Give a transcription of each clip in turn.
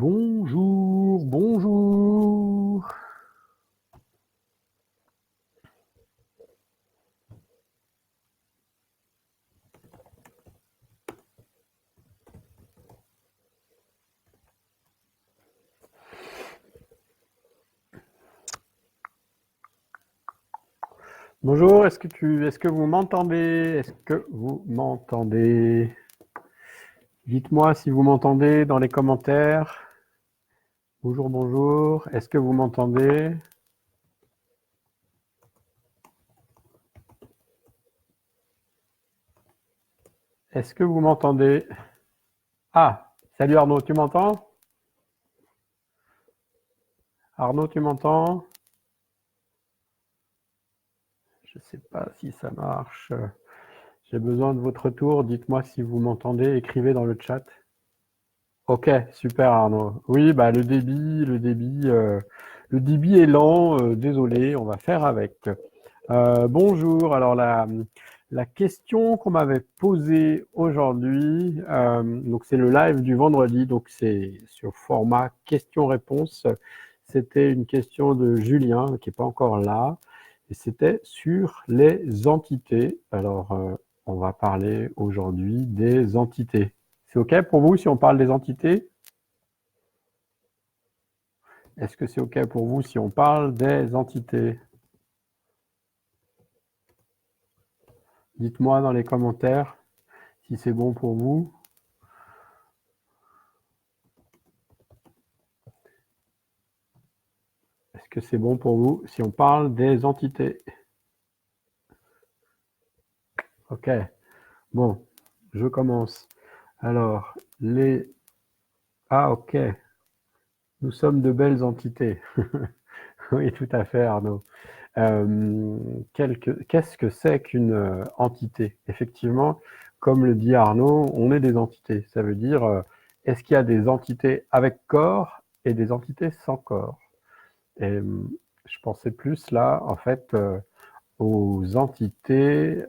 Bonjour, bonjour. Bonjour, est-ce que vous m'entendez? Est-ce que vous m'entendez? Dites-moi si vous m'entendez dans les commentaires. Bonjour, bonjour. Est-ce que vous m'entendez? Est-ce que vous m'entendez? Ah, salut Arnaud, tu m'entends? Arnaud, tu m'entends? Je ne sais pas si ça marche. J'ai besoin de votre retour. Dites-moi si vous m'entendez. Écrivez dans le chat. Ok, super Arnaud. Oui, bah le débit est lent. Désolé, on va faire avec. Bonjour. Alors la question qu'on m'avait posée aujourd'hui, donc c'est le live du vendredi, donc c'est sur format question-réponse. C'était une question de Julien qui n'est pas encore là, et c'était sur les entités. Alors on va parler aujourd'hui des entités. C'est OK pour vous si on parle des entités? Est-ce que c'est OK pour vous si on parle des entités? Dites-moi dans les commentaires si c'est bon pour vous. Est-ce que c'est bon pour vous si on parle des entités? OK. Bon, je commence. Alors, Ah, OK. Nous sommes de belles entités. Oui, tout à fait, Arnaud. Qu'est-ce que c'est qu'une entité? Effectivement, comme le dit Arnaud, on est des entités. Ça veut dire, est-ce qu'il y a des entités avec corps et des entités sans corps? Et je pensais plus là, en fait, aux entités,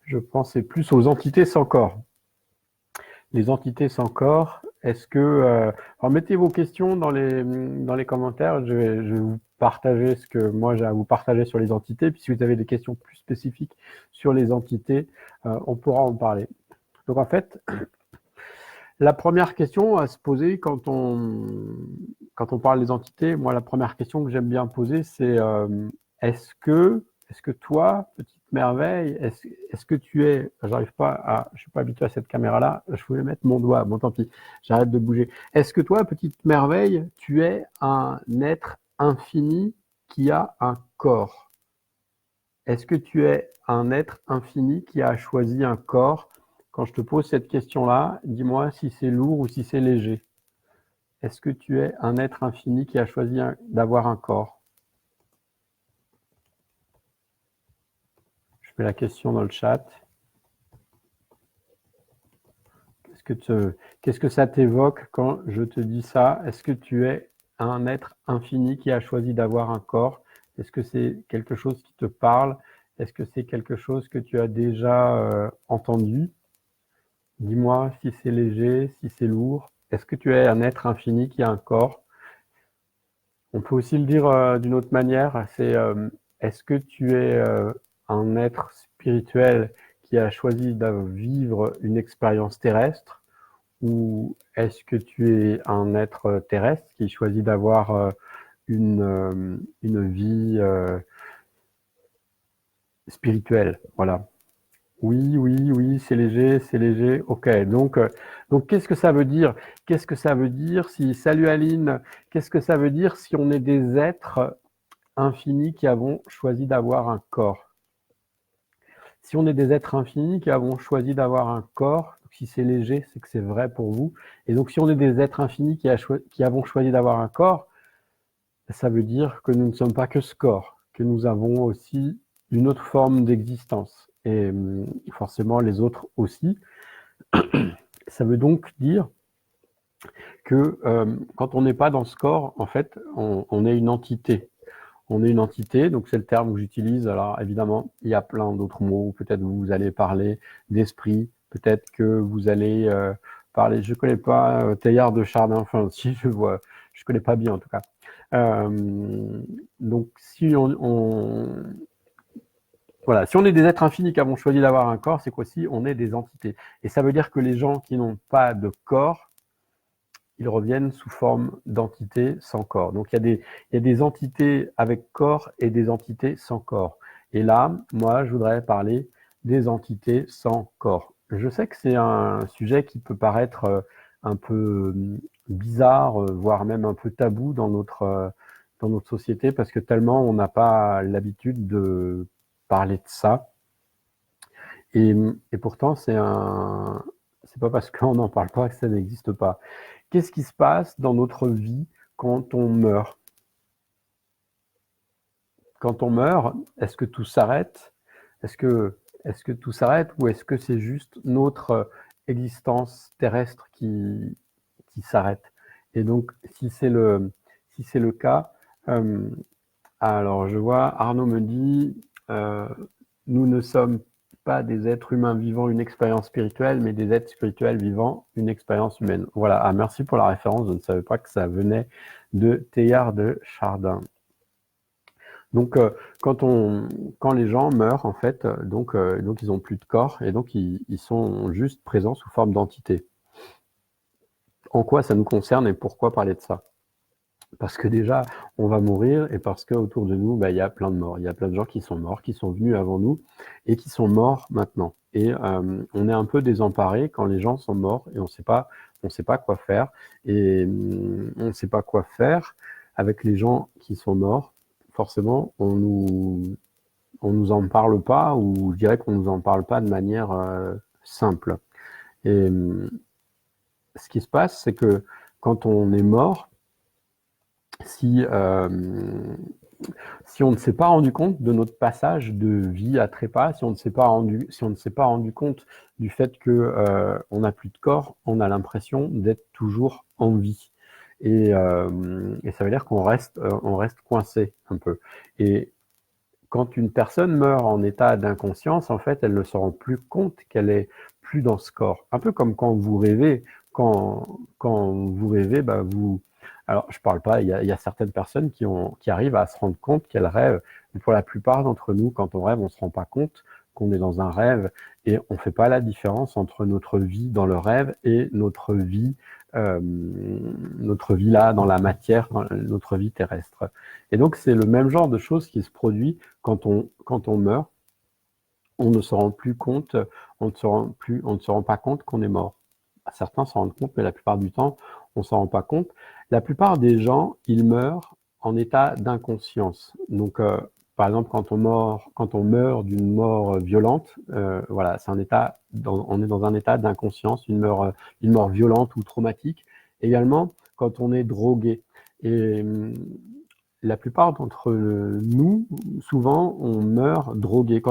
je pensais plus aux entités sans corps. Les entités sans corps, est-ce que... alors mettez vos questions dans les commentaires, je vais vous partager ce que moi j'ai à vous partager sur les entités, puis si vous avez des questions plus spécifiques sur les entités, on pourra en parler. Donc en fait, la première question à se poser quand on parle des entités, moi la première question que j'aime bien poser, c'est est-ce que toi, petite merveille, est-ce que tu es, je suis pas habitué à cette caméra-là, je voulais mettre mon doigt, bon tant pis, j'arrête de bouger. Est-ce que toi, petite merveille, tu es un être infini qui a un corps? Est-ce que tu es un être infini qui a choisi un corps? Quand je te pose cette question-là, dis-moi si c'est lourd ou si c'est léger. Est-ce que tu es un être infini qui a choisi d'avoir un corps? Je mets la question dans le chat. Qu'est-ce que ça t'évoque quand je te dis ça? Est-ce que tu es un être infini qui a choisi d'avoir un corps? Est-ce que c'est quelque chose qui te parle? Est-ce que c'est quelque chose que tu as déjà entendu? Dis-moi si c'est léger, si c'est lourd. Est-ce que tu es un être infini qui a un corps? On peut aussi le dire d'une autre manière, c'est est-ce que tu es un être spirituel qui a choisi de vivre une expérience terrestre, ou est-ce que tu es un être terrestre qui choisit d'avoir une vie spirituelle? Voilà. Oui, oui, oui, c'est léger, c'est léger. OK, donc qu'est-ce que ça veut dire? Qu'est-ce que ça veut dire si... Salut Aline, qu'est-ce que ça veut dire si on est des êtres infinis qui avons choisi d'avoir un corps? Si on est des êtres infinis qui avons choisi d'avoir un corps, si c'est léger, c'est que c'est vrai pour vous. Et donc si on est des êtres infinis qui avons choisi d'avoir un corps, ça veut dire que nous ne sommes pas que ce corps, que nous avons aussi une autre forme d'existence. Et forcément les autres aussi. Ça veut donc dire que quand on n'est pas dans ce corps, en fait, on est une entité. On est une entité, donc c'est le terme que j'utilise. Alors évidemment, il y a plein d'autres mots. Peut-être vous allez parler d'esprit, peut-être que vous allez parler, je connais pas Teilhard de Chardin, enfin si je vois, je connais pas bien en tout cas. Donc si voilà, si on est des êtres infinis qui avons choisi d'avoir un corps, c'est qu'aussi on est des entités. Et ça veut dire que les gens qui n'ont pas de corps, ils reviennent sous forme d'entités sans corps. Donc il y a des entités avec corps et des entités sans corps. Et là, moi, je voudrais parler des entités sans corps. Je sais que c'est un sujet qui peut paraître un peu bizarre, voire même un peu tabou dans notre société, parce que tellement on n'a pas l'habitude de parler de ça. Et pourtant, c'est pas parce qu'on n'en parle pas que ça n'existe pas. Qu'est-ce qui se passe dans notre vie quand on meurt? Quand on meurt, est-ce que tout s'arrête? Est-ce que tout s'arrête ou est-ce que c'est juste notre existence terrestre qui s'arrête? Et donc, si c'est le cas, alors je vois, Arnaud me dit, nous ne sommes pas des êtres humains vivant une expérience spirituelle, mais des êtres spirituels vivant une expérience humaine. Voilà, ah, merci pour la référence, je ne savais pas que ça venait de Teilhard de Chardin. Donc, quand les gens meurent, en fait, donc ils n'ont plus de corps, et donc ils sont juste présents sous forme d'entité. En quoi ça nous concerne et pourquoi parler de ça? Parce que déjà, on va mourir et parce qu'autour de nous, il y a plein de morts. Il y a plein de gens qui sont morts, qui sont venus avant nous et qui sont morts maintenant. Et on est un peu désemparé quand les gens sont morts et on sait pas quoi faire. Et on ne sait pas quoi faire avec les gens qui sont morts. Forcément, on nous en parle pas, ou je dirais qu'on nous en parle pas de manière simple. Et ce qui se passe, c'est que quand on est mort, si on ne s'est pas rendu compte de notre passage de vie à trépas, si on ne s'est pas rendu compte du fait que on n'a plus de corps, on a l'impression d'être toujours en vie. Et ça veut dire qu'on reste coincé un peu. Et quand une personne meurt en état d'inconscience, en fait, elle ne se rend plus compte qu'elle est plus dans ce corps. Un peu comme quand vous rêvez. Quand vous rêvez, vous... Alors, je parle pas, il y a certaines personnes qui arrivent à se rendre compte qu'elles rêvent. Mais pour la plupart d'entre nous, quand on rêve, on se rend pas compte qu'on est dans un rêve et on fait pas la différence entre notre vie dans le rêve et notre vie là, dans la matière, notre vie terrestre. Et donc, c'est le même genre de choses qui se produit quand on meurt. On ne se rend plus compte, on ne se rend pas compte qu'on est mort. Certains s'en rendent compte, mais la plupart du temps, on ne s'en rend pas compte. La plupart des gens, ils meurent en état d'inconscience. Donc, par exemple, quand on meurt d'une mort violente, voilà, on est dans un état d'inconscience, une mort violente ou traumatique. Également, quand on est drogué. Et la plupart d'entre nous, souvent, on meurt drogué.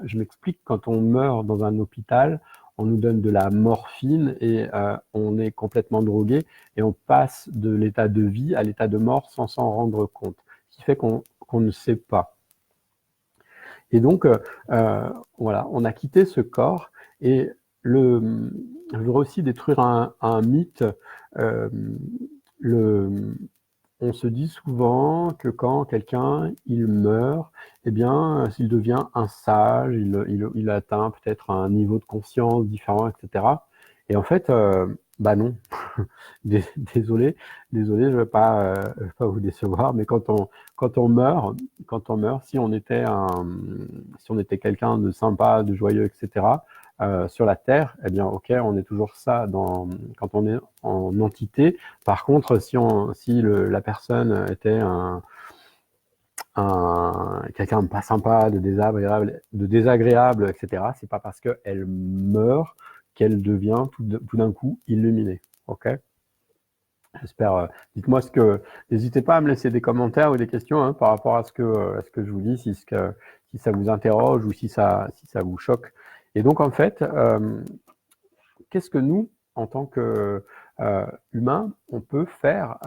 Je m'explique, quand on meurt dans un hôpital, on nous donne de la morphine et on est complètement drogué et on passe de l'état de vie à l'état de mort sans s'en rendre compte. Ce qui fait qu'on ne sait pas. Et donc, voilà, on a quitté ce corps et je voudrais aussi détruire un mythe. On se dit souvent que quand quelqu'un il meurt, eh bien, s'il devient un sage, il atteint peut-être un niveau de conscience différent, etc. Et en fait, non. Désolé, je vais pas vous décevoir, mais quand on meurt, si on était quelqu'un de sympa, de joyeux, etc. Sur la Terre, eh bien, ok, on est toujours ça quand on est en entité. Par contre, si la personne était quelqu'un de pas sympa, de désagréable, etc., c'est pas parce qu'elle meurt qu'elle devient tout d'un coup illuminée. Ok? J'espère. Dites-moi n'hésitez pas à me laisser des commentaires ou des questions par rapport à ce que je vous dis, si ça vous interroge ou si ça vous choque. Et donc, en fait, qu'est-ce que nous, en tant que humains, on peut faire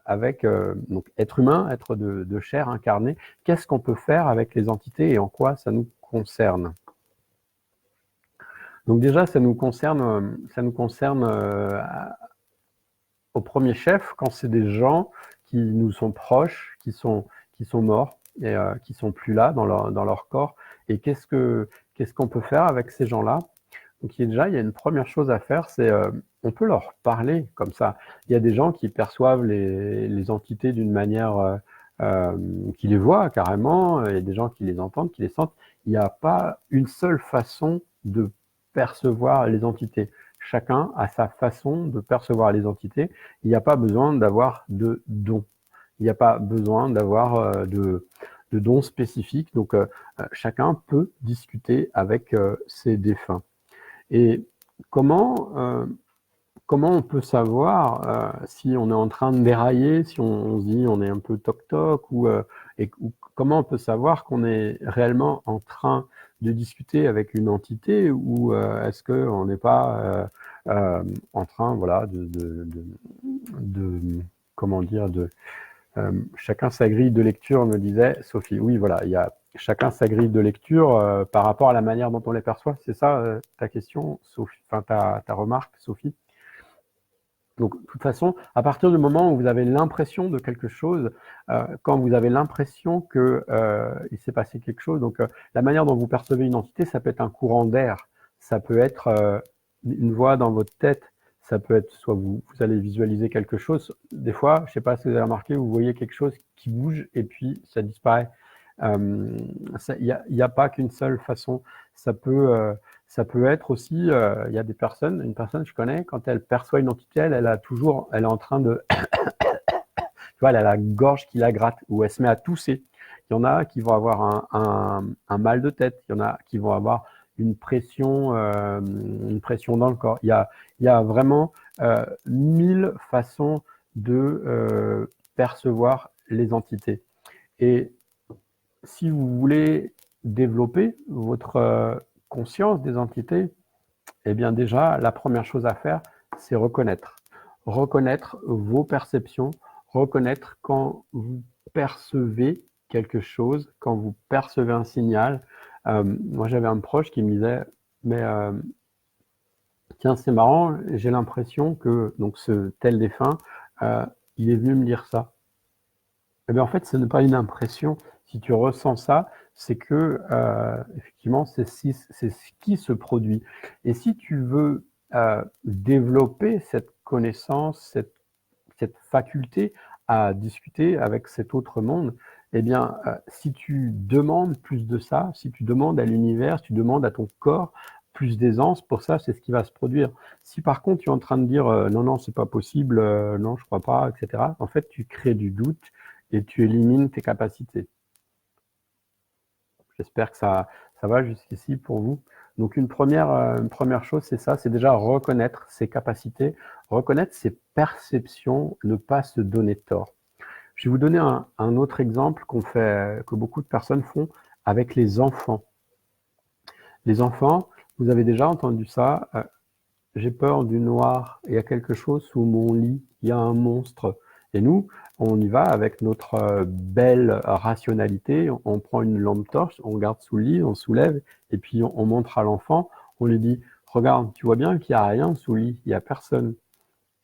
avec donc être humain, être de chair incarnée, qu'est-ce qu'on peut faire avec les entités et en quoi ça nous concerne? Donc déjà, ça nous concerne au premier chef quand c'est des gens qui nous sont proches, qui sont morts et qui sont plus là dans leur corps. Et qu'est-ce qu'on peut faire avec ces gens-là? Donc déjà, il y a une première chose à faire, c'est on peut leur parler comme ça. Il y a des gens qui perçoivent les entités d'une manière qui les voient carrément, il y a des gens qui les entendent, qui les sentent. Il n'y a pas une seule façon de percevoir les entités. Chacun a sa façon de percevoir les entités. Il n'y a pas besoin d'avoir de dons. Il n'y a pas besoin d'avoir de dons spécifiques. Donc chacun peut discuter avec ses défunts. Et comment, comment on peut savoir si on est en train de dérailler, si on se dit on est un peu toc-toc, ou comment on peut savoir qu'on est réellement en train de discuter avec une entité, ou est-ce qu'on n'est pas en train, voilà, comment dire, chacun sa grille de lecture, me disait Sophie. Oui, voilà, il y a chacun sa grille de lecture par rapport à la manière dont on les perçoit. C'est ça ta question, Sophie, enfin ta remarque, Sophie? Donc, de toute façon, à partir du moment où vous avez l'impression de quelque chose, quand vous avez l'impression qu'il s'est passé quelque chose, donc la manière dont vous percevez une entité, ça peut être un courant d'air, ça peut être une voix dans votre tête, ça peut être soit vous allez visualiser quelque chose. Des fois, je ne sais pas si vous avez remarqué, vous voyez quelque chose qui bouge et puis ça disparaît. Il n'y a pas qu'une seule façon. Ça peut être aussi, il y a des personnes, une personne que je connais, quand elle perçoit une entité, elle est en train de, tu vois, elle a la gorge qui la gratte, ou elle se met à tousser. Il y en a qui vont avoir un mal de tête, il y en a qui vont avoir une pression dans le corps. Il y a vraiment 1000 façons de percevoir les entités. Et si vous voulez développer votre conscience des entités, eh bien déjà, la première chose à faire, c'est reconnaître. Reconnaître vos perceptions, reconnaître quand vous percevez quelque chose, quand vous percevez un signal. Moi, j'avais un proche qui me disait, mais tiens, c'est marrant, j'ai l'impression que donc ce tel défunt, il est venu me dire ça. Eh bien, en fait, ce n'est pas une impression. Si tu ressens ça, c'est que, effectivement, c'est ce qui se produit. Et si tu veux développer cette connaissance, cette faculté à discuter avec cet autre monde, eh bien, si tu demandes plus de ça, si tu demandes à l'univers, si tu demandes à ton corps plus d'aisance, pour ça, c'est ce qui va se produire. Si par contre, tu es en train de dire non, non, c'est pas possible, non, je crois pas, etc., en fait, tu crées du doute et tu élimines tes capacités. J'espère que ça va jusqu'ici pour vous. Donc une première chose, c'est ça, c'est déjà reconnaître ses capacités, reconnaître ses perceptions, ne pas se donner tort. Je vais vous donner un autre exemple que beaucoup de personnes font avec les enfants. Les enfants, vous avez déjà entendu ça, j'ai peur du noir, il y a quelque chose sous mon lit, il y a un monstre. Et nous, on y va avec notre belle rationalité, on prend une lampe torche, on regarde sous le lit, on soulève, et puis on montre à l'enfant, on lui dit, regarde, tu vois bien qu'il n'y a rien sous le lit, il n'y a personne.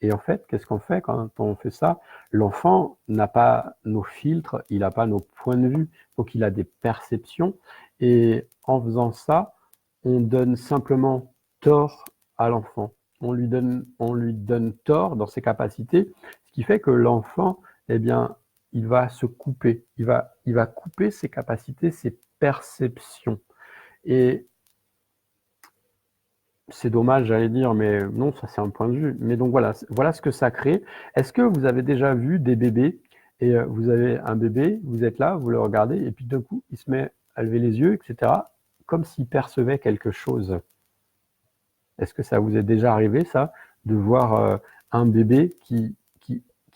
Et en fait, qu'est-ce qu'on fait quand on fait ça? L'enfant n'a pas nos filtres, il n'a pas nos points de vue, donc il a des perceptions, et en faisant ça, on donne simplement tort à l'enfant. On lui donne tort dans ses capacités, ce qui fait que l'enfant, eh bien, il va se couper, il va couper ses capacités, ses perceptions. Et c'est dommage, j'allais dire, mais non, ça c'est un point de vue. Mais donc voilà, voilà ce que ça crée. Est-ce que vous avez déjà vu des bébés et vous avez un bébé, vous êtes là, vous le regardez, et puis d'un coup, il se met à lever les yeux, etc., comme s'il percevait quelque chose. Est-ce que ça vous est déjà arrivé, ça, de voir un bébé qui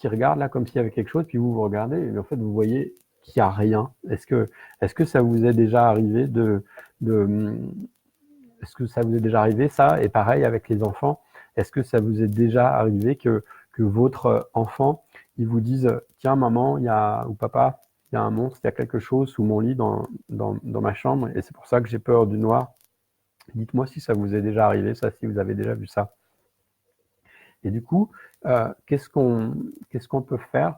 regarde là comme s'il y avait quelque chose, puis vous regardez, et en fait, vous voyez qu'il n'y a rien. Est-ce que ça vous est déjà arrivé est-ce que ça vous est déjà arrivé, ça? Et pareil avec les enfants, est-ce que ça vous est déjà arrivé que votre enfant, il vous dise, tiens, maman, ou papa, il y a un monstre, il y a quelque chose sous mon lit dans ma chambre, et c'est pour ça que j'ai peur du noir. Dites-moi si ça vous est déjà arrivé, ça, si vous avez déjà vu ça. Et du coup, qu'est-ce qu'on peut faire?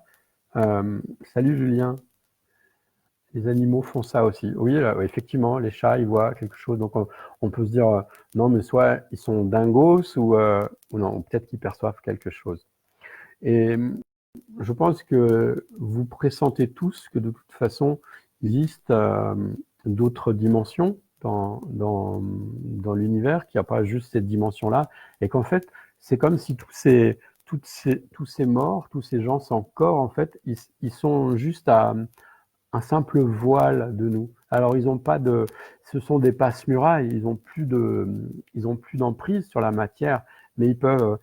Salut Julien, les animaux font ça aussi. Oui, là, effectivement, les chats, ils voient quelque chose. Donc, on peut se dire, non, mais soit ils sont dingos ou non, peut-être qu'ils perçoivent quelque chose. Et je pense que vous pressentez tous que de toute façon, il existe d'autres dimensions dans l'univers, qu'il n'y a pas juste cette dimension-là, et qu'en fait, c'est comme si tous ces morts, tous ces gens sans corps, en fait, ils sont juste à un simple voile de nous. Alors, ils ont pas de, ce sont des passe-murailles, ils ont plus d'emprise sur la matière, mais ils peuvent.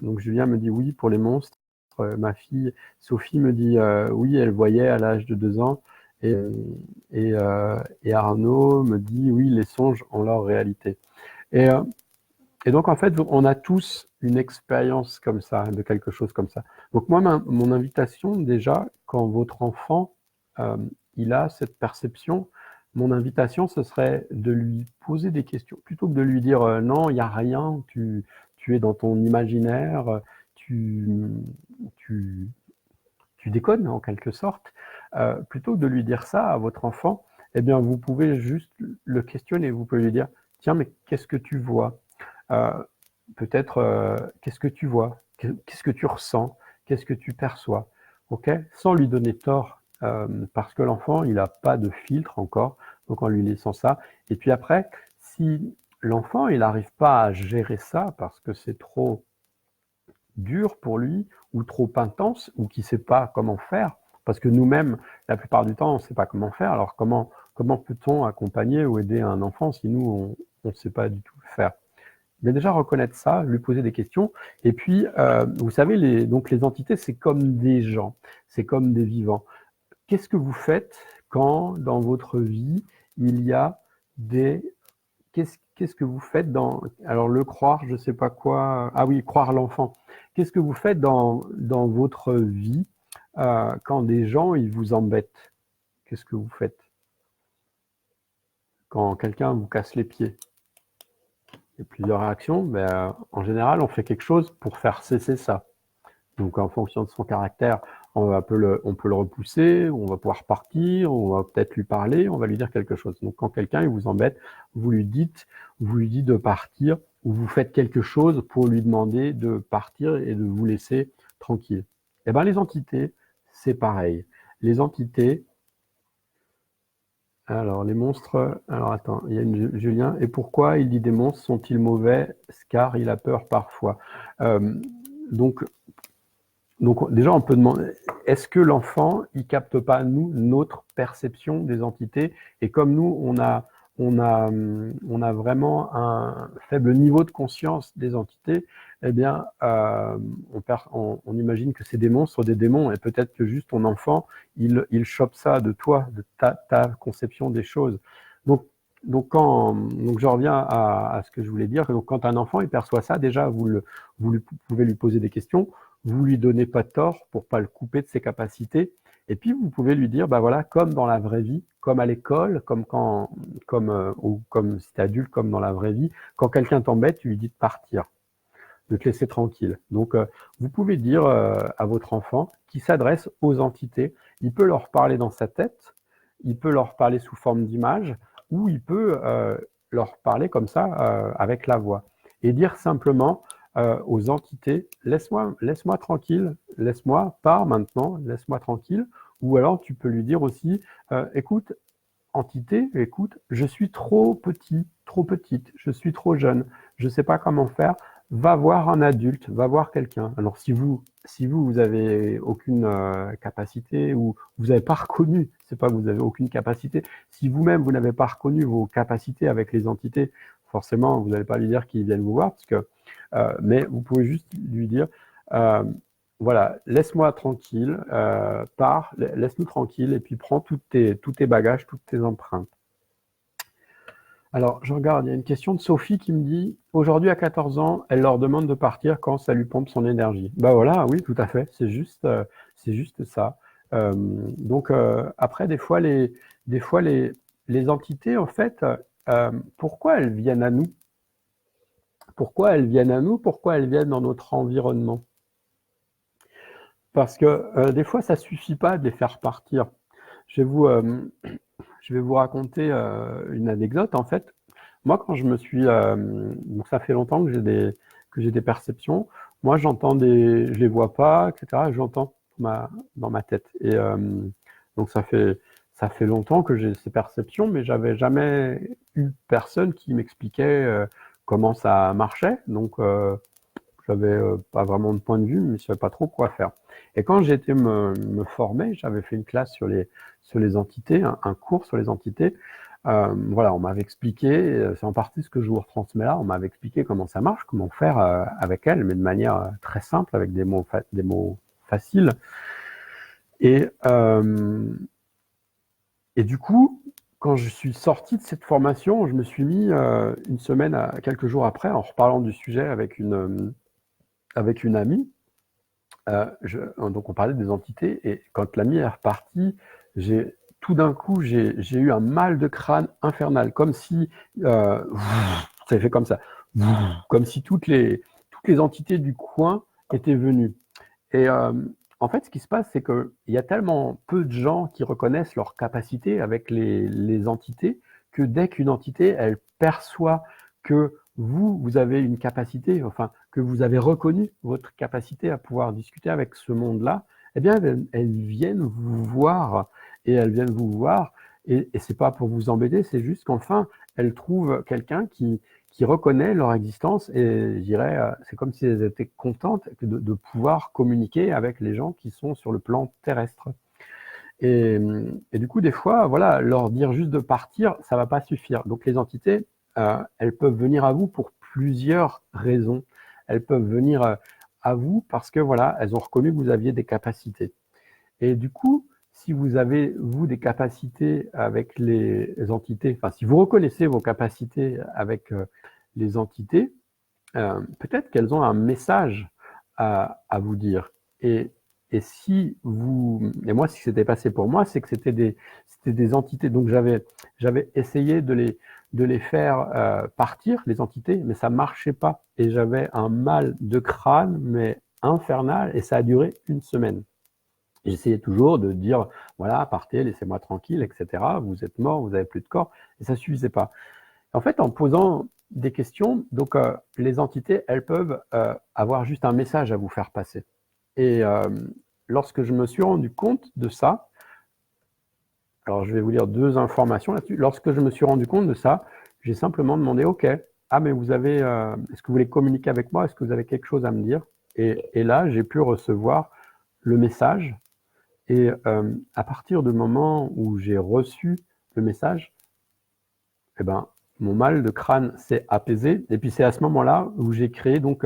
Donc, Julien me dit oui pour les monstres. Ma fille Sophie me dit oui, elle voyait à l'âge de 2 ans. Et, et Arnaud me dit oui, les songes ont leur réalité. Et, et donc, en fait, on a tous une expérience comme ça, de quelque chose comme ça. Donc, moi, mon invitation, déjà, quand votre enfant, il a cette perception, mon invitation, ce serait de lui poser des questions. Plutôt que de lui dire non, il n'y a rien, tu es dans ton imaginaire, tu, tu, tu déconnes en quelque sorte. Plutôt que de lui dire ça à votre enfant, eh bien, vous pouvez juste le questionner. Vous pouvez lui dire, tiens, mais qu'est-ce que tu vois? Peut-être qu'est-ce que tu vois, qu'est-ce que tu ressens, qu'est-ce que tu perçois, ok? Sans lui donner tort, parce que l'enfant, il n'a pas de filtre encore, donc en lui laissant ça. Et puis après, si l'enfant, il n'arrive pas à gérer ça parce que c'est trop dur pour lui, ou trop intense, ou qui ne sait pas comment faire, parce que nous-mêmes, la plupart du temps, on ne sait pas comment faire. Alors comment peut-on accompagner ou aider un enfant si nous, on ne sait pas du tout faire? Mais déjà reconnaître ça, lui poser des questions. Et puis, vous savez, donc les entités, c'est comme des gens, c'est comme des vivants. Qu'est-ce que vous faites quand, dans votre vie, il y a des... Qu'est-ce que vous faites dans... Alors, le croire, je ne sais pas quoi... Ah oui, croire l'enfant. Qu'est-ce que vous faites dans votre vie quand des gens, ils vous embêtent? Qu'est-ce que vous faites? Quand quelqu'un vous casse les pieds? Il y a plusieurs réactions, mais en général, on fait quelque chose pour faire cesser ça. Donc, en fonction de son caractère, on peut le repousser, on va pouvoir partir, on va peut-être lui parler, on va lui dire quelque chose. Donc, quand quelqu'un il vous embête, vous lui dites de partir, ou vous faites quelque chose pour lui demander de partir et de vous laisser tranquille. Eh bien, les entités, c'est pareil. Les entités, alors, les monstres... Alors, attends, il y a Julien. Et pourquoi il dit des monstres sont-ils mauvais? Car il a peur parfois. Donc, déjà, on peut demander, est-ce que l'enfant, il capte pas, nous, notre perception des entités? Et comme nous, on a vraiment un faible niveau de conscience des entités, eh bien, on imagine que c'est des monstres, des démons, et peut-être que juste ton enfant, il chope ça de toi, de ta conception des choses. Donc, donc je reviens à ce que je voulais dire. Donc, quand un enfant, il perçoit ça, déjà, vous pouvez lui poser des questions, vous lui donnez pas de tort pour pas le couper de ses capacités. Et puis, vous pouvez lui dire, bah voilà, comme dans la vraie vie, comme à l'école, ou comme si tu es adulte, comme dans la vraie vie, quand quelqu'un t'embête, tu lui dis de partir, de te laisser tranquille. Donc, vous pouvez dire à votre enfant qui s'adresse aux entités, il peut leur parler dans sa tête, il peut leur parler sous forme d'image, ou il peut leur parler comme ça, avec la voix. Et dire simplement aux entités, laisse-moi tranquille, pars maintenant, laisse-moi tranquille. Ou alors, tu peux lui dire aussi, écoute, entité, écoute, je suis trop petit, trop petite, je suis trop jeune, je ne sais pas comment faire, va voir un adulte, va voir quelqu'un. Alors vous avez aucune capacité ou vous n'avez pas reconnu, c'est pas que vous avez aucune capacité, si vous-même vous n'avez pas reconnu vos capacités avec les entités, forcément vous n'allez pas lui dire qu'ils viennent vous voir, mais vous pouvez juste lui dire voilà, laisse-moi tranquille, pars, laisse-nous tranquille, et puis prends tous tes bagages, toutes tes empreintes. Alors, je regarde, il y a une question de Sophie qui me dit « Aujourd'hui, à 14 ans, elle leur demande de partir quand ça lui pompe son énergie. » Ben voilà, oui, tout à fait, c'est juste ça. Donc, après, des fois, les entités, en fait, pourquoi elles viennent à nous? Pourquoi elles viennent à nous? Pourquoi elles viennent dans notre environnement? Parce que des fois, ça suffit pas de les faire partir. Je vais vous, je vais vous raconter une anecdote. En fait, moi, quand je me suis, donc ça fait longtemps que j'ai des perceptions. Moi, j'entends je les vois pas, etc. J'entends dans ma tête. Et donc ça fait longtemps que j'ai ces perceptions, mais j'avais jamais eu personne qui m'expliquait comment ça marchait. Donc j'avais pas vraiment de point de vue, mais je savais pas trop quoi faire. Et quand j'ai été me former, j'avais fait une classe sur les entités, un cours sur les entités. Voilà, on m'avait expliqué, c'est en partie ce que je vous retransmets là, on m'avait expliqué comment ça marche, comment faire avec elles, mais de manière très simple, avec des mots faciles. Et, et du coup, quand je suis sorti de cette formation, je me suis mis une semaine, quelques jours après, en reparlant du sujet avec une amie. Donc on parlait des entités, et quand l'ami est reparti, tout d'un coup, j'ai eu un mal de crâne infernal, comme si ça fait comme ça, comme si toutes les entités du coin étaient venues. Et en fait, ce qui se passe, c'est qu'il y a tellement peu de gens qui reconnaissent leur capacité avec les entités, que dès qu'une entité, elle perçoit que vous avez une capacité, enfin, que vous avez reconnu votre capacité à pouvoir discuter avec ce monde-là, eh bien, elles viennent vous voir, et elles viennent vous voir, et c'est pas pour vous embêter, c'est juste qu'enfin, elles trouvent quelqu'un qui reconnaît leur existence, et je dirais, c'est comme si elles étaient contentes de pouvoir communiquer avec les gens qui sont sur le plan terrestre. Et du coup, des fois, voilà, leur dire juste de partir, ça va pas suffire. Donc les entités, elles peuvent venir à vous pour plusieurs raisons. Elles peuvent venir à vous parce que voilà, elles ont reconnu que vous aviez des capacités. Et du coup, si vous avez, vous, des capacités avec les entités, enfin, si vous reconnaissez vos capacités avec les entités, peut-être qu'elles ont un message à vous dire. Et si vous, et moi, ce qui s'était passé pour moi, c'est que c'était des entités. Donc j'avais essayé de les faire partir, les entités, mais ça marchait pas. Et j'avais un mal de crâne, mais infernal, et ça a duré une semaine. J'essayais toujours de dire, voilà, partez, laissez-moi tranquille, etc. Vous êtes mort, vous n'avez plus de corps, et ça suffisait pas. En fait, en posant des questions, donc les entités, elles peuvent avoir juste un message à vous faire passer. Et lorsque je me suis rendu compte de ça, alors je vais vous lire deux informations là-dessus. Lorsque je me suis rendu compte de ça, j'ai simplement demandé, ok, ah mais vous avez, est-ce que vous voulez communiquer avec moi? Est-ce que vous avez quelque chose à me dire? Et là, j'ai pu recevoir le message. Et à partir du moment où j'ai reçu le message, eh ben, mon mal de crâne s'est apaisé. Et puis c'est à ce moment-là où j'ai créé donc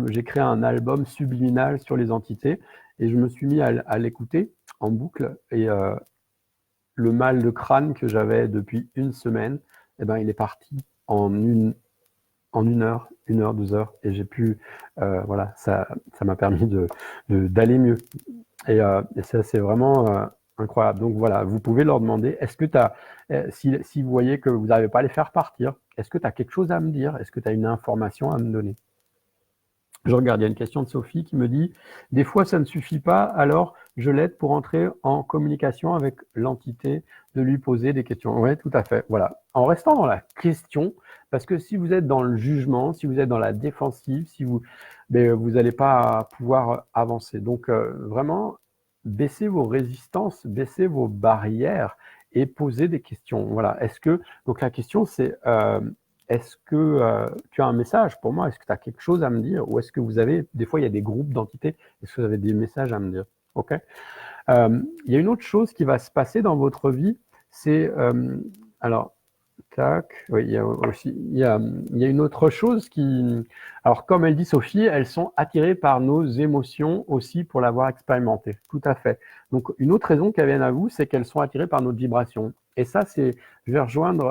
j'ai créé un album subliminal sur les entités, et je me suis mis à l'écouter en boucle. Et le mal de crâne que j'avais depuis une semaine, eh ben, il est parti en une heure, 1 heure, 2 heures, et j'ai pu, voilà, ça m'a permis d'aller mieux. Et ça, c'est vraiment incroyable. Donc voilà, vous pouvez leur demander, est-ce que tu as, si vous voyez que vous n'arrivez pas à les faire partir, est-ce que tu as quelque chose à me dire? Est-ce que tu as une information à me donner? Je regarde, il y a une question de Sophie qui me dit, des fois ça ne suffit pas, alors je l'aide pour entrer en communication avec l'entité, de lui poser des questions. Oui, tout à fait. Voilà. En restant dans la question, parce que si vous êtes dans le jugement, si vous êtes dans la défensive, mais vous n'allez pas pouvoir avancer. Donc vraiment, baissez vos résistances, baissez vos barrières et posez des questions. Voilà. Donc la question c'est, est-ce que tu as un message pour moi? Est-ce que tu as quelque chose à me dire? Ou est-ce que vous avez, des fois il y a des groupes d'entités, est-ce que vous avez des messages à me dire? Ok. Il y a une autre chose qui va se passer dans votre vie, c'est, alors, tac, oui, il y a une autre chose alors comme elle dit Sophie, elles sont attirées par nos émotions aussi pour l'avoir expérimenté. Tout à fait. Donc une autre raison qu'elles viennent à vous, c'est qu'elles sont attirées par notre vibration. Et ça, je vais rejoindre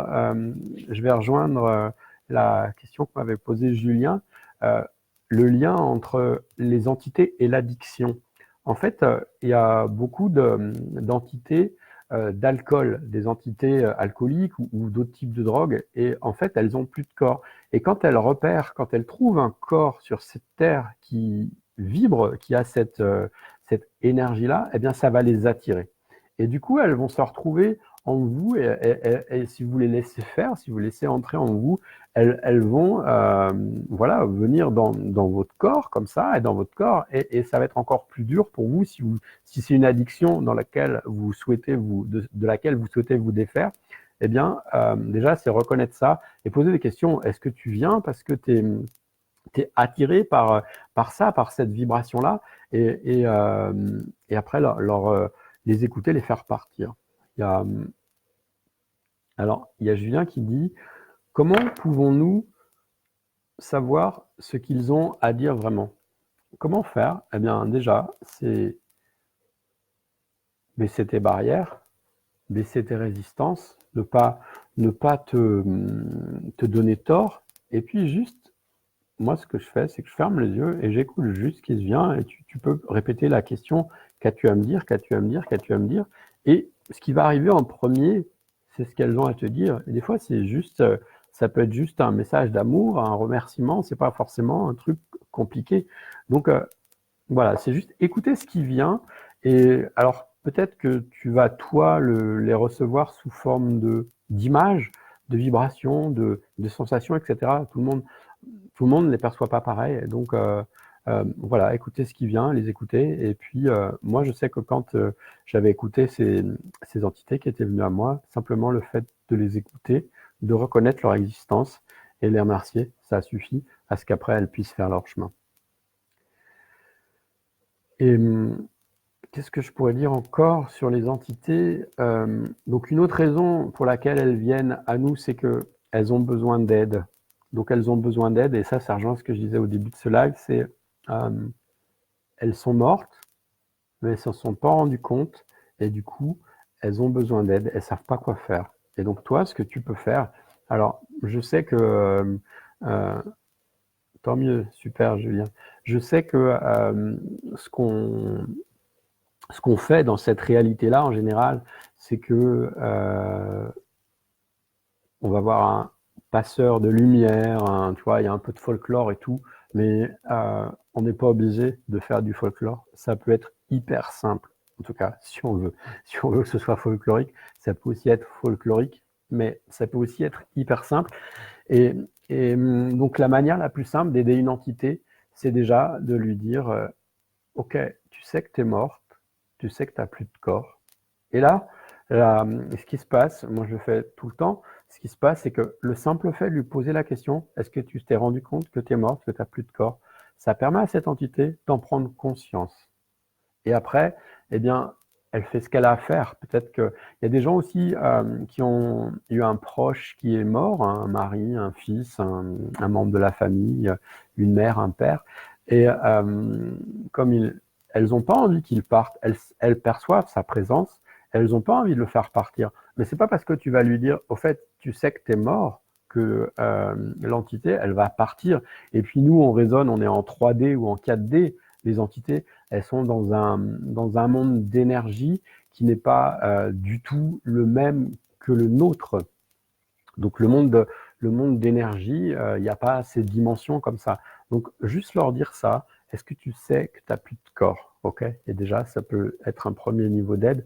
la question que m'avait posée Julien, euh, le lien entre les entités et l'addiction. En fait, il y a beaucoup d'entités d'alcool, des entités alcooliques ou d'autres types de drogues, et en fait, elles ont plus de corps. Et quand elles repèrent, quand elles trouvent un corps sur cette terre qui vibre, qui a cette énergie-là, eh bien, ça va les attirer. Et du coup, elles vont se retrouver en vous, et si vous les laissez faire, si vous laissez entrer en vous, elles vont voilà, venir dans votre corps comme ça, et dans votre corps, et ça va être encore plus dur pour vous si c'est une addiction dans laquelle vous souhaitez de laquelle vous souhaitez vous défaire. Eh bien, déjà, c'est reconnaître ça et poser des questions. Est-ce que tu viens parce que tu es attiré par ça, par cette vibration-là, et après les écouter, les faire partir. Alors, il y a Julien qui dit: comment pouvons-nous savoir ce qu'ils ont à dire vraiment? Comment faire? Eh bien, déjà, c'est baisser tes barrières, baisser tes résistances, ne pas te donner tort, et puis juste, moi, ce que je fais, c'est que je ferme les yeux et j'écoute juste ce qui se vient, et tu peux répéter la question: qu'as-tu à me dire, qu'as-tu à me dire, qu'as-tu à me dire? Et ce qui va arriver en premier, c'est ce qu'elles ont à te dire. Et des fois, c'est juste, ça peut être juste un message d'amour, un remerciement, c'est pas forcément un truc compliqué. Donc, voilà, c'est juste écouter ce qui vient. Et alors, peut-être que tu vas, toi, les recevoir sous forme d'images, de vibrations, de sensations, etc. Tout le monde ne les perçoit pas pareil. Et donc, voilà, écouter ce qui vient, les écouter. Et puis, moi, je sais que quand j'avais écouté ces entités qui étaient venues à moi, simplement le fait de les écouter, de reconnaître leur existence et les remercier, ça suffit à ce qu'après, elles puissent faire leur chemin. Et qu'est-ce que je pourrais dire encore sur les entités? Donc, une autre raison pour laquelle elles viennent à nous, c'est qu'elles ont besoin d'aide. Donc, elles ont besoin d'aide, et ça rejoint ce que je disais au début de ce live, c'est elles sont mortes, mais elles ne s'en sont pas rendues compte, et du coup, elles ont besoin d'aide, elles ne savent pas quoi faire. Et donc, toi, ce que tu peux faire, alors, je sais que, tant mieux, super, Julien, je sais que ce qu'on fait dans cette réalité-là, en général, c'est que on va voir un passeur de lumière, tu vois, il y a un peu de folklore et tout, mais on n'est pas obligé de faire du folklore. Ça peut être hyper simple, en tout cas, si on veut. Si on veut que ce soit folklorique, ça peut aussi être folklorique, mais ça peut aussi être hyper simple. Et donc, la manière la plus simple d'aider une entité, c'est déjà de lui dire ok, tu sais que tu es morte, tu sais que tu n'as plus de corps. Et là, ce qui se passe, moi je le fais tout le temps, ce qui se passe, c'est que le simple fait de lui poser la question: est-ce que tu t'es rendu compte que tu es morte, que tu n'as plus de corps? Ça permet à cette entité d'en prendre conscience. Et après, eh bien, elle fait ce qu'elle a à faire. Peut-être qu'il y a des gens aussi qui ont eu un proche qui est mort, un mari, un fils, un membre de la famille, une mère, un père. Et comme elles n'ont pas envie qu'il parte, elles perçoivent sa présence, elles n'ont pas envie de le faire partir. Mais c'est pas parce que tu vas lui dire: au fait, tu sais que tu es mort, que l'entité, elle va partir. Et puis nous, on raisonne, on est en 3D ou en 4D. Les entités, elles sont dans un monde d'énergie qui n'est pas du tout le même que le nôtre. Donc le monde d'énergie, il n'y a pas ces dimensions comme ça. Donc juste leur dire ça: est-ce que tu sais que tu n'as plus de corps? Ok. Et déjà, ça peut être un premier niveau d'aide.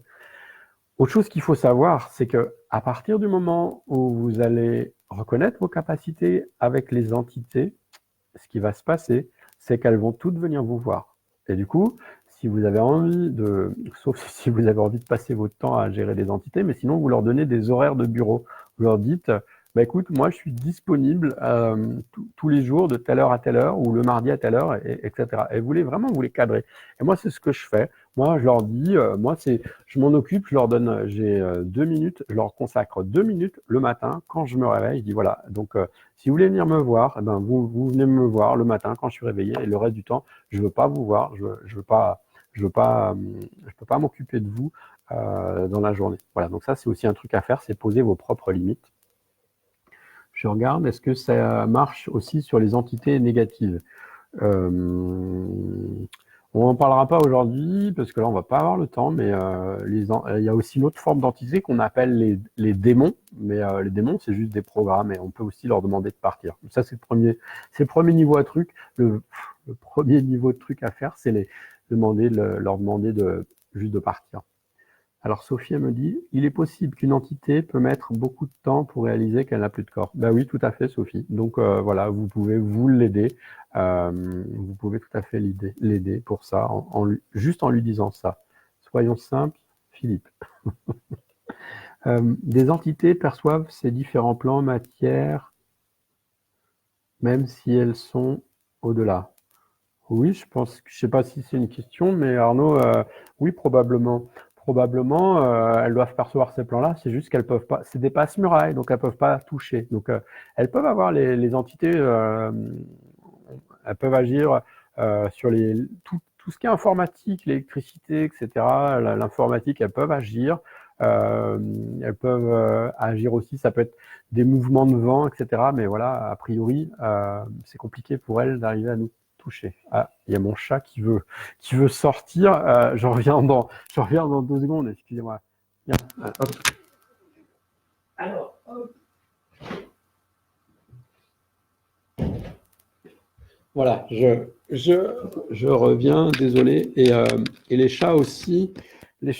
Autre chose qu'il faut savoir, c'est que à partir du moment où vous allez reconnaître vos capacités avec les entités, ce qui va se passer, c'est qu'elles vont toutes venir vous voir. Et du coup, si vous avez envie sauf si vous avez envie de passer votre temps à gérer des entités, mais sinon vous leur donnez des horaires de bureau. Vous leur dites: bah écoute, moi je suis disponible tous les jours de telle heure à telle heure, ou le mardi à telle heure, etc. Et vous les cadrer. Et moi, c'est ce que je fais. Moi, je leur dis, je m'en occupe, je leur donne, j'ai 2 minutes, je leur consacre 2 minutes le matin quand je me réveille. Je dis voilà, donc si vous voulez venir me voir, eh ben, vous venez me voir le matin quand je suis réveillé, et le reste du temps, je ne veux pas vous voir, je peux pas m'occuper de vous dans la journée. Voilà, donc ça, c'est aussi un truc à faire, c'est poser vos propres limites. Je regarde, est-ce que ça marche aussi sur les entités négatives? On n'en parlera pas aujourd'hui, parce que là, on va pas avoir le temps, mais il y a aussi une autre forme d'entité qu'on appelle les démons. Mais les démons, c'est juste des programmes, et on peut aussi leur demander de partir. Ça, c'est le premier niveau à truc. Le premier niveau de truc à faire, c'est leur demander juste de partir. Alors Sophie elle me dit, il est possible qu'une entité peut mettre beaucoup de temps pour réaliser qu'elle n'a plus de corps. Ben oui, tout à fait Sophie. Donc voilà, vous pouvez vous l'aider. Vous pouvez tout à fait l'aider pour ça, juste en lui disant ça. Soyons simples, Philippe. Des entités perçoivent ces différents plans matière, même si elles sont au-delà. Oui, je sais pas si c'est une question, mais Arnaud, oui, probablement. Probablement, elles doivent percevoir ces plans-là, c'est juste qu'elles peuvent pas, c'est des passe-murailles, donc elles peuvent pas toucher. Donc, elles peuvent avoir les entités, elles peuvent agir sur tout ce qui est informatique, l'électricité, etc. L'informatique, elles peuvent agir. Elles peuvent agir aussi, ça peut être des mouvements de vent, etc. Mais voilà, a priori, c'est compliqué pour elles d'arriver à nous toucher. Ah, il y a mon chat qui veut sortir. Je reviens dans 2 secondes, excusez-moi. Bien, hop. Alors, hop. Voilà, je reviens, désolé. Et les chats aussi, ils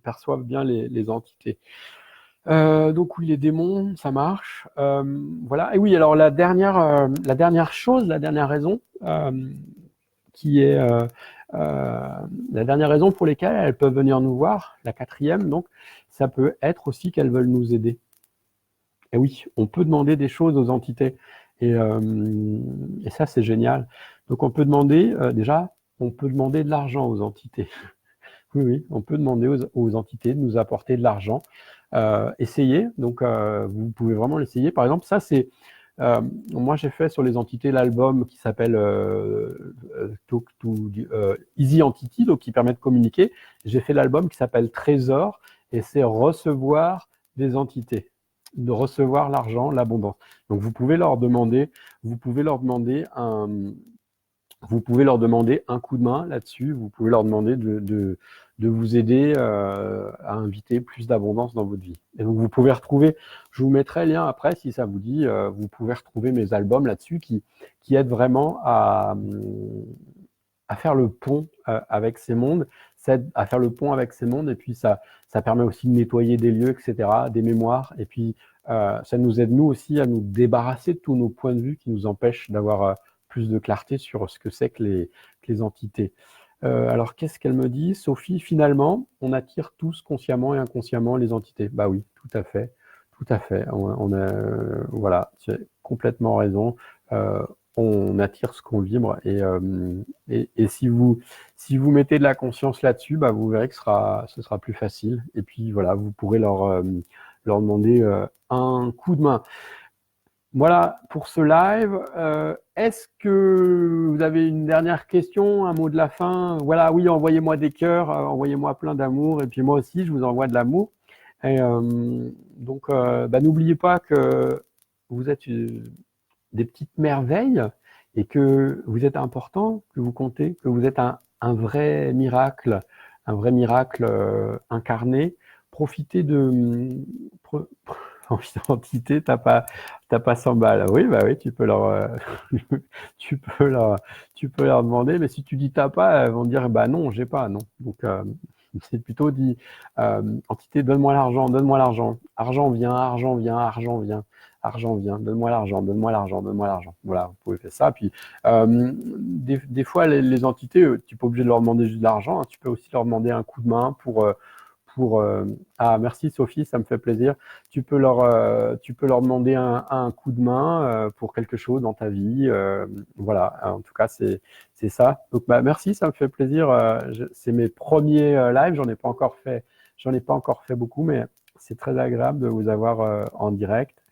perçoivent bien les entités. Donc oui, les démons, ça marche. Voilà. Et oui, alors la dernière chose, la dernière raison, qui est la dernière raison pour lesquelles elles peuvent venir nous voir, la quatrième, donc, ça peut être aussi qu'elles veulent nous aider. Et oui, on peut demander des choses aux entités. Et ça, c'est génial. Donc on peut demander, déjà, on peut demander de l'argent aux entités. Oui, oui, on peut demander aux entités de nous apporter de l'argent. Essayez, donc vous pouvez vraiment l'essayer. Par exemple, ça c'est, moi j'ai fait sur les entités l'album qui s'appelle Talk to Easy Entity, donc qui permet de communiquer. J'ai fait l'album qui s'appelle Trésor, et c'est recevoir des entités, de recevoir l'argent, l'abondance. Donc vous pouvez leur demander un coup de main là-dessus. Vous pouvez leur demander de vous aider à inviter plus d'abondance dans votre vie. Et donc, vous pouvez retrouver, je vous mettrai le lien après si ça vous dit, vous pouvez retrouver mes albums là-dessus qui aident vraiment à faire le pont avec ces mondes, à faire le pont avec ces mondes, et puis ça permet aussi de nettoyer des lieux, etc., des mémoires, et puis ça nous aide nous aussi à nous débarrasser de tous nos points de vue qui nous empêchent d'avoir plus de clarté sur ce que c'est que les entités. Alors, qu'est-ce qu'elle me dit, Sophie? Finalement, on attire tous consciemment et inconsciemment les entités. Bah oui, tout à fait, tout à fait. Voilà, tu as complètement raison. On attire ce qu'on vibre, et si vous mettez de la conscience là-dessus, bah vous verrez que ce sera plus facile. Et puis voilà, vous pourrez leur demander un coup de main. Voilà pour ce live. Est-ce que vous avez une dernière question, un mot de la fin? Voilà, oui, envoyez-moi des cœurs, envoyez-moi plein d'amour, et puis moi aussi, je vous envoie de l'amour. Et donc, bah, n'oubliez pas que vous êtes des petites merveilles, et que vous êtes important, que vous comptez, que vous êtes un vrai miracle incarné. Profitez de... En identité, t'as pas 100 balles. Oui, bah oui, tu peux tu tu peux leur demander, mais si tu dis t'as pas, elles vont dire, bah non, j'ai pas, non. Donc, c'est plutôt dit, entité, donne-moi l'argent, donne-moi l'argent. Argent vient, argent vient, argent vient, argent vient, donne-moi l'argent, donne-moi l'argent, donne-moi l'argent. Voilà, vous pouvez faire ça. Puis, des fois, les entités, tu n'es pas obligé de leur demander juste de l'argent, hein. Tu peux aussi leur demander un coup de main pour ah, merci Sophie, ça me fait plaisir. Tu peux leur demander un coup de main pour quelque chose dans ta vie. Voilà, en tout cas, c'est ça. Donc, bah, merci, ça me fait plaisir. C'est mes premiers lives, j'en ai pas encore fait beaucoup, mais c'est très agréable de vous avoir en direct.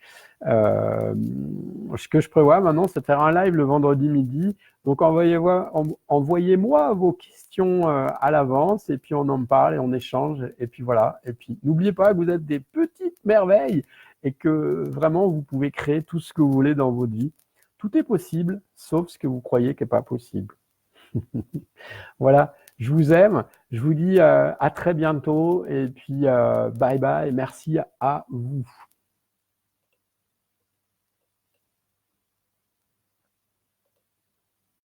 Ce que je prévois maintenant, c'est de faire un live le vendredi midi. Donc, envoyez-moi vos questions à l'avance, et puis on en parle et on échange. Et puis voilà. Et puis, n'oubliez pas que vous êtes des petites merveilles, et que vraiment, vous pouvez créer tout ce que vous voulez dans votre vie. Tout est possible, sauf ce que vous croyez qui n'est pas possible. Voilà, je vous aime, je vous dis à très bientôt et puis bye bye, merci à vous.